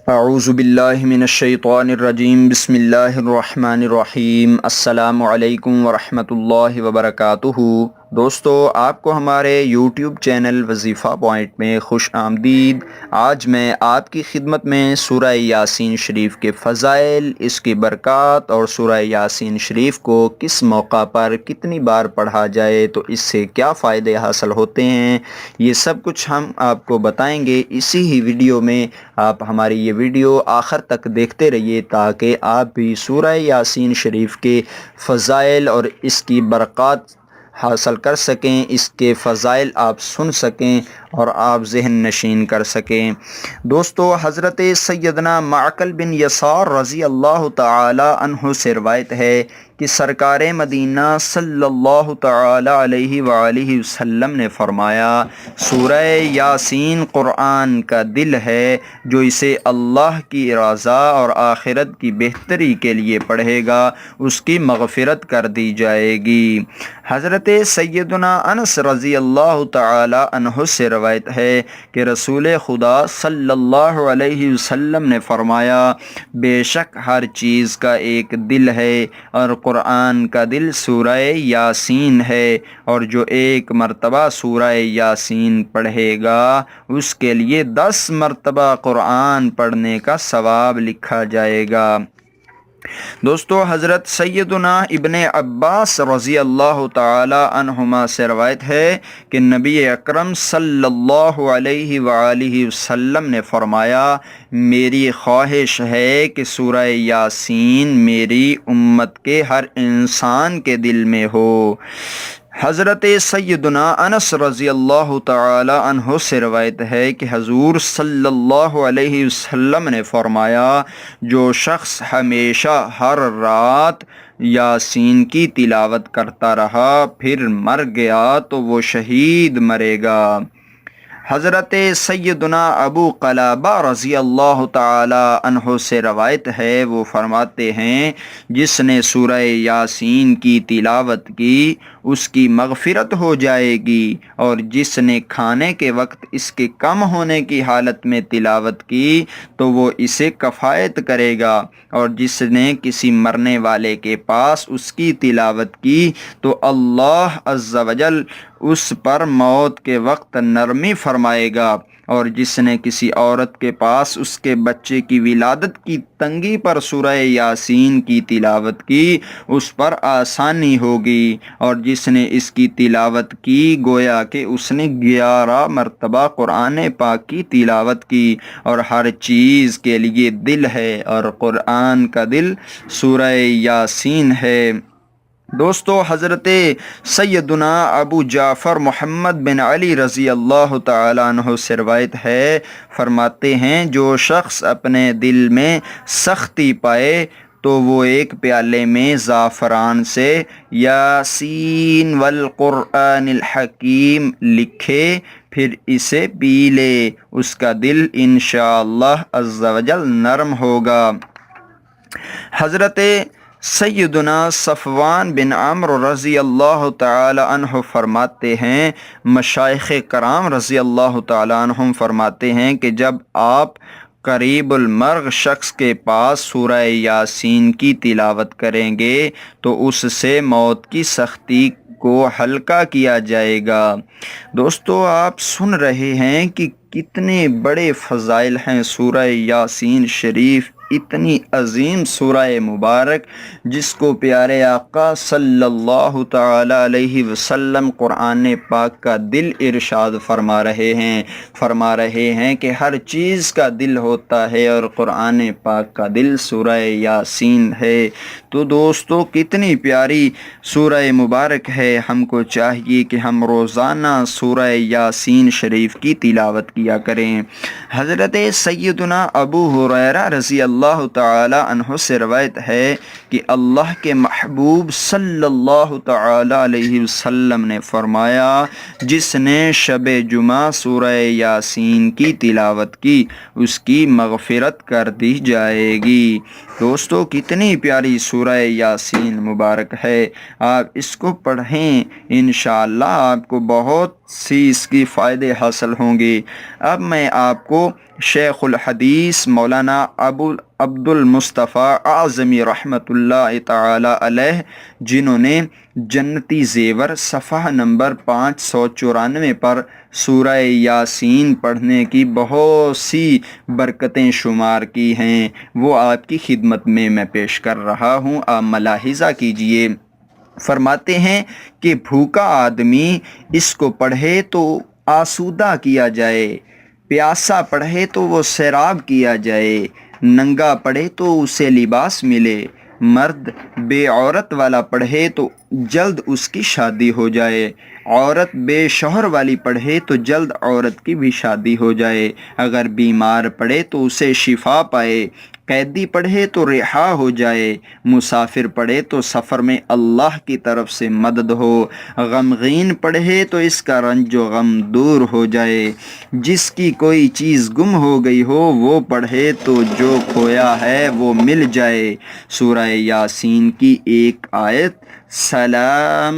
اعوذ باللہ من الشیطان الرجیم بسم اللہ الرحمن الرحیم السلام علیکم ورحمۃ اللہ وبرکاتہ۔ دوستو، آپ کو ہمارے یوٹیوب چینل وظیفہ پوائنٹ میں خوش آمدید۔ آج میں آپ کی خدمت میں سورہ یاسین شریف کے فضائل، اس کی برکات اور سورہ یاسین شریف کو کس موقع پر کتنی بار پڑھا جائے تو اس سے کیا فائدے حاصل ہوتے ہیں، یہ سب کچھ ہم آپ کو بتائیں گے اسی ہی ویڈیو میں۔ آپ ہماری یہ ویڈیو آخر تک دیکھتے رہیے تاکہ آپ بھی سورہ یاسین شریف کے فضائل اور اس کی برکات حاصل کر سکیں، اس کے فضائل آپ سن سکیں اور آپ ذہن نشین کر سکیں۔ دوستو، حضرت سیدنا معقل بن یسار رضی اللہ تعالی عنہ سے روایت ہے کہ سرکار مدینہ صلی اللہ تعالی علیہ وآلہ وسلم نے فرمایا، سورہ یاسین قرآن کا دل ہے، جو اسے اللہ کی رضا اور آخرت کی بہتری کے لیے پڑھے گا اس کی مغفرت کر دی جائے گی۔ حضرت سیدنا انس رضی اللہ تعالی عنہ سے روایت ہے کہ رسول خدا صلی اللہ علیہ وسلم نے فرمایا، بے شک ہر چیز کا ایک دل ہے اور قرآن کا دل سورہ یاسین ہے، اور جو ایک مرتبہ سورہ یاسین پڑھے گا اس کے لیے 10 مرتبہ قرآن پڑھنے کا ثواب لکھا جائے گا۔ دوستو، حضرت سیدنا ابن عباس رضی اللہ تعالی عنہما سے روایت ہے کہ نبی اکرم صلی اللہ علیہ وآلہ وسلم نے فرمایا، میری خواہش ہے کہ سورہ یاسین میری امت کے ہر انسان کے دل میں ہو۔ حضرت سیدنا انس رضی اللہ تعالی عنہ سے روایت ہے کہ حضور صلی اللہ علیہ وسلم نے فرمایا، جو شخص ہمیشہ ہر رات یاسین کی تلاوت کرتا رہا پھر مر گیا تو وہ شہید مرے گا۔ حضرت سیدنا ابو قلابہ رضی اللہ تعالی عنہ سے روایت ہے، وہ فرماتے ہیں، جس نے سورہ یاسین کی تلاوت کی اس کی مغفرت ہو جائے گی، اور جس نے کھانے کے وقت اس کے کم ہونے کی حالت میں تلاوت کی تو وہ اسے کفایت کرے گا، اور جس نے کسی مرنے والے کے پاس اس کی تلاوت کی تو اللہ عز و جل اس پر موت کے وقت نرمی فرمائے گا، اور جس نے کسی عورت کے پاس اس کے بچے کی ولادت کی تنگی پر سورہ یاسین کی تلاوت کی اس پر آسانی ہوگی، اور جس نے اس کی تلاوت کی گویا کہ اس نے 11 مرتبہ قرآن پاک کی تلاوت کی۔ اور ہر چیز کے لیے دل ہے اور قرآن کا دل سورہ یاسین ہے۔ دوستو، حضرت سیدنا ابو جعفر محمد بن علی رضی اللہ تعالی عنہ سے روایت ہے، فرماتے ہیں، جو شخص اپنے دل میں سختی پائے تو وہ ایک پیالے میں زعفران سے یاسین والقرآن الحکیم لکھے پھر اسے پی لے، اس کا دل انشاءاللہ عز و جل نرم ہوگا۔ حضرت سیدنا صفوان بن عمرو رضی اللہ تعالی عنہ فرماتے ہیں، مشائخ کرام رضی اللہ تعالی عنہم فرماتے ہیں کہ جب آپ قریب المرگ شخص کے پاس سورہ یاسین کی تلاوت کریں گے تو اس سے موت کی سختی کو ہلکا کیا جائے گا۔ دوستو، آپ سن رہے ہیں کہ کتنے بڑے فضائل ہیں سورہ یاسین شریف، اتنی عظیم سورہ مبارک جس کو پیارے آقا صلی اللہ تعالی علیہ وسلم قرآن پاک کا دل ارشاد فرما رہے ہیں کہ ہر چیز کا دل ہوتا ہے اور قرآن پاک کا دل سورہ یاسین ہے۔ تو دوستو، کتنی پیاری سورہ مبارک ہے، ہم کو چاہیے کہ ہم روزانہ سورہ یاسین شریف کی تلاوت کیا کریں۔ حضرت سیدنا ابو ہریرہ رضی اللہ تعالی عنہ سے روایت ہے کہ اللہ کے محبوب صلی اللہ تعالی علیہ وسلم نے فرمایا، جس نے شب جمعہ سورہ یاسین کی تلاوت کی اس کی مغفرت کر دی جائے گی۔ دوستو، کتنی پیاری سورہ یاسین مبارک ہے، آپ اس کو پڑھیں، انشاءاللہ آپ کو بہت سی اس کی فائدے حاصل ہوں گے۔ اب میں آپ کو شیخ الحدیث مولانا ابو عبد المصطفیٰ اعظمی رحمۃ اللہ تعالی علیہ، جنہوں نے جنتی زیور صفحہ نمبر 594 پر سورہ یاسین پڑھنے کی بہت سی برکتیں شمار کی ہیں، وہ آپ کی خدمت میں پیش کر رہا ہوں، آپ ملاحظہ کیجئے۔ فرماتے ہیں کہ بھوکا آدمی اس کو پڑھے تو آسودہ کیا جائے، پیاسا پڑھے تو وہ سیراب کیا جائے، ننگا پڑھے تو اسے لباس ملے، مرد بے عورت والا پڑھے تو جلد اس کی شادی ہو جائے، عورت بے شوہر والی پڑھے تو جلد عورت کی بھی شادی ہو جائے، اگر بیمار پڑھے تو اسے شفا پائے، قیدی پڑھے تو رہا ہو جائے، مسافر پڑھے تو سفر میں اللہ کی طرف سے مدد ہو، غمگین پڑھے تو اس کا رنج و غم دور ہو جائے، جس کی کوئی چیز گم ہو گئی ہو وہ پڑھے تو جو کھویا ہے وہ مل جائے۔ سورہ یاسین کی ایک آیت سلام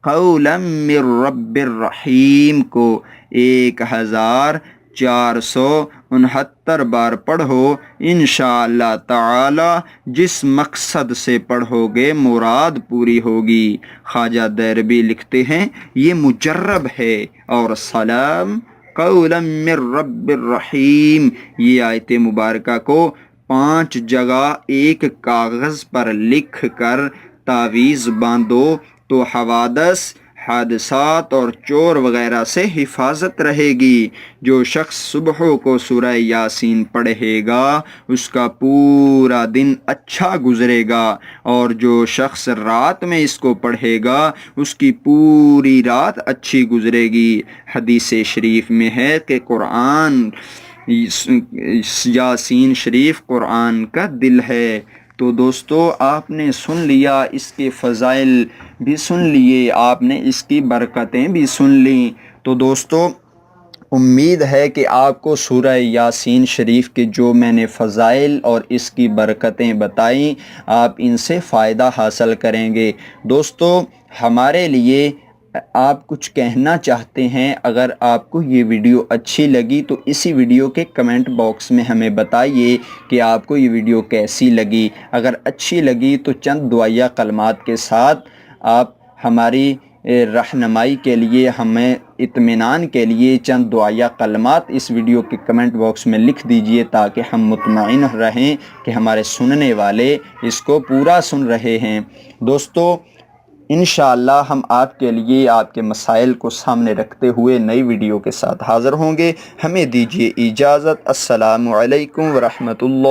قولا من رب الرحیم کو 1469 بار پڑھو، انشاءاللہ تعالی جس مقصد سے پڑھو گے مراد پوری ہوگی۔ خواجہ دیربی لکھتے ہیں یہ مجرب ہے، اور سلام قولا من رب الرحیم یہ آیت مبارکہ کو 5 جگہ ایک کاغذ پر لکھ کر تعویذ باندھو تو حوادث، حادثات اور چور وغیرہ سے حفاظت رہے گی۔ جو شخص صبح کو سورہ یاسین پڑھے گا اس کا پورا دن اچھا گزرے گا، اور جو شخص رات میں اس کو پڑھے گا اس کی پوری رات اچھی گزرے گی۔ حدیث شریف میں ہے کہ قرآن یاسین شریف قرآن کا دل ہے۔ تو دوستو آپ نے سن لیا، اس کے فضائل بھی سن لیے، آپ نے اس کی برکتیں بھی سن لیں۔ تو دوستو امید ہے کہ آپ کو سورہ یاسین شریف کے جو میں نے فضائل اور اس کی برکتیں بتائیں آپ ان سے فائدہ حاصل کریں گے۔ دوستو ہمارے لیے آپ کچھ کہنا چاہتے ہیں، اگر آپ کو یہ ویڈیو اچھی لگی تو اسی ویڈیو کے کمنٹ باکس میں ہمیں بتائیے کہ آپ کو یہ ویڈیو کیسی لگی۔ اگر اچھی لگی تو چند دعائیہ کلمات کے ساتھ آپ ہماری رہنمائی کے لیے، ہمیں اطمینان کے لیے چند دعائیہ کلمات اس ویڈیو کے کمنٹ باکس میں لکھ دیجئے، تاکہ ہم مطمئن رہیں کہ ہمارے سننے والے اس کو پورا سن رہے ہیں۔ دوستو انشاءاللہ ہم آپ کے لیے آپ کے مسائل کو سامنے رکھتے ہوئے نئی ویڈیو کے ساتھ حاضر ہوں گے۔ ہمیں دیجیے اجازت۔ السلام علیکم ورحمۃ اللہ۔